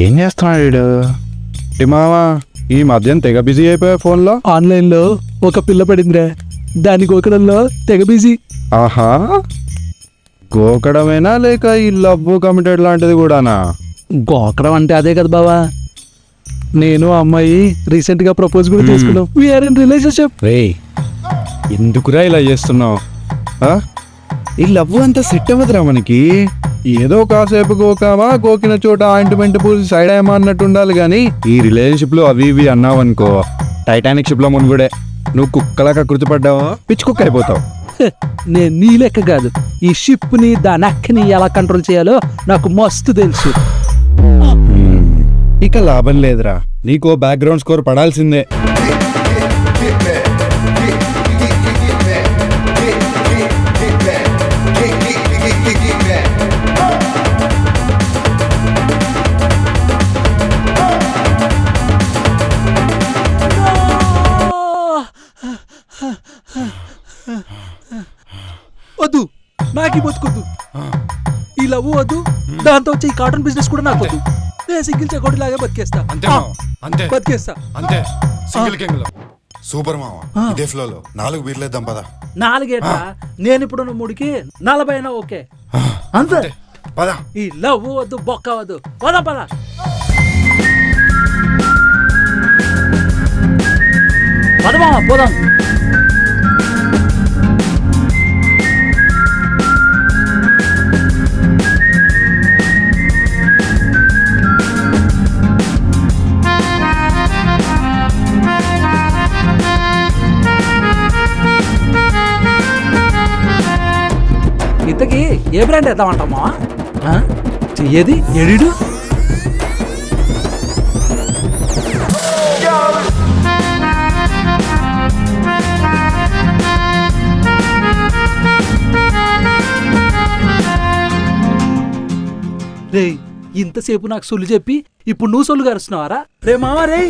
ఏం చేస్తున్నాడు వీడు? మావా ఈ మధ్యన తెగ బిజీ అయిపోయా ఫోన్లో. ఆన్లైన్లో ఒక పిల్ల పడిందిరా, దాని గోకడంలో తెగ బిజీ. ఆహా, గోకడమేనా లేక ఈ లవ్ కమిటెడ్ లాంటిది కూడానా? గోకడం అంటే అదే కదా బావా. నేను ఆ అమ్మాయి రీసెంట్ గా ప్రపోజ్ కూడా చేసుకున్నాం. We are in relationship. రే, ఎందుకురా ఇలా చేస్తున్నావు? ఈ లవ్ అంతా సెట్ అవ్వదురా మనకి. ఏదో కాసేపు గోకామా, గోకిన చోట ఆయింట్మెంట్ పూసి సైడ్ అయ్యమా అన్నట్టు ఉండాలి కానీ ఈ రిలేషన్షిప్ లో అవి ఇవి అన్నావు అనుకో, టైటానిక్ షిప్ లో మునుగుడే. నువ్వు కుక్కలాగా కృతిపడ్డావా పిచ్చి కుక్క అయిపోతావు. నేను నీ లెక్క కాదు, ఈ షిప్ ని దాని అక్కని ఎలా కంట్రోల్ చేయాలో నాకు మస్తు తెలుసు. ఇక లాభం లేదురా, నీకో బ్యాక్గ్రౌండ్ స్కోర్ పడాల్సిందే. వద్దు, నాకు బతుకొద్దు. ఈ లవ్ వద్దు, దాంతో వచ్చే ఈ కాటన్ బిజినెస్ కూడా నాకు వద్దు. నేను సింగిల్ చెకోటి లాగా బతికేస్తా. అంతే బతికేస్తా అంతే. సింగిల్ కింగ్ లో సూపర్ మామ. ఇదే ఫ్లో లో 4 బీర్లేద్దాం పద. 4 నేను ఇప్పుడు 3కి 40 అయినా ఓకే. అంతే పద. ఈ లవ్ వద్దు, బొక్క వద్దు, పద పద. పదమా పోదాం. ఇంతకీ ఏ బ్రాండ్ వేద్దామంటామా? చెయ్యేది ఎడిడు. రే, ఇంతసేపు నాకు సొల్లు చెప్పి ఇప్పుడు నువ్వు సొల్లు గారుస్తున్నావారా? రే మావా రే.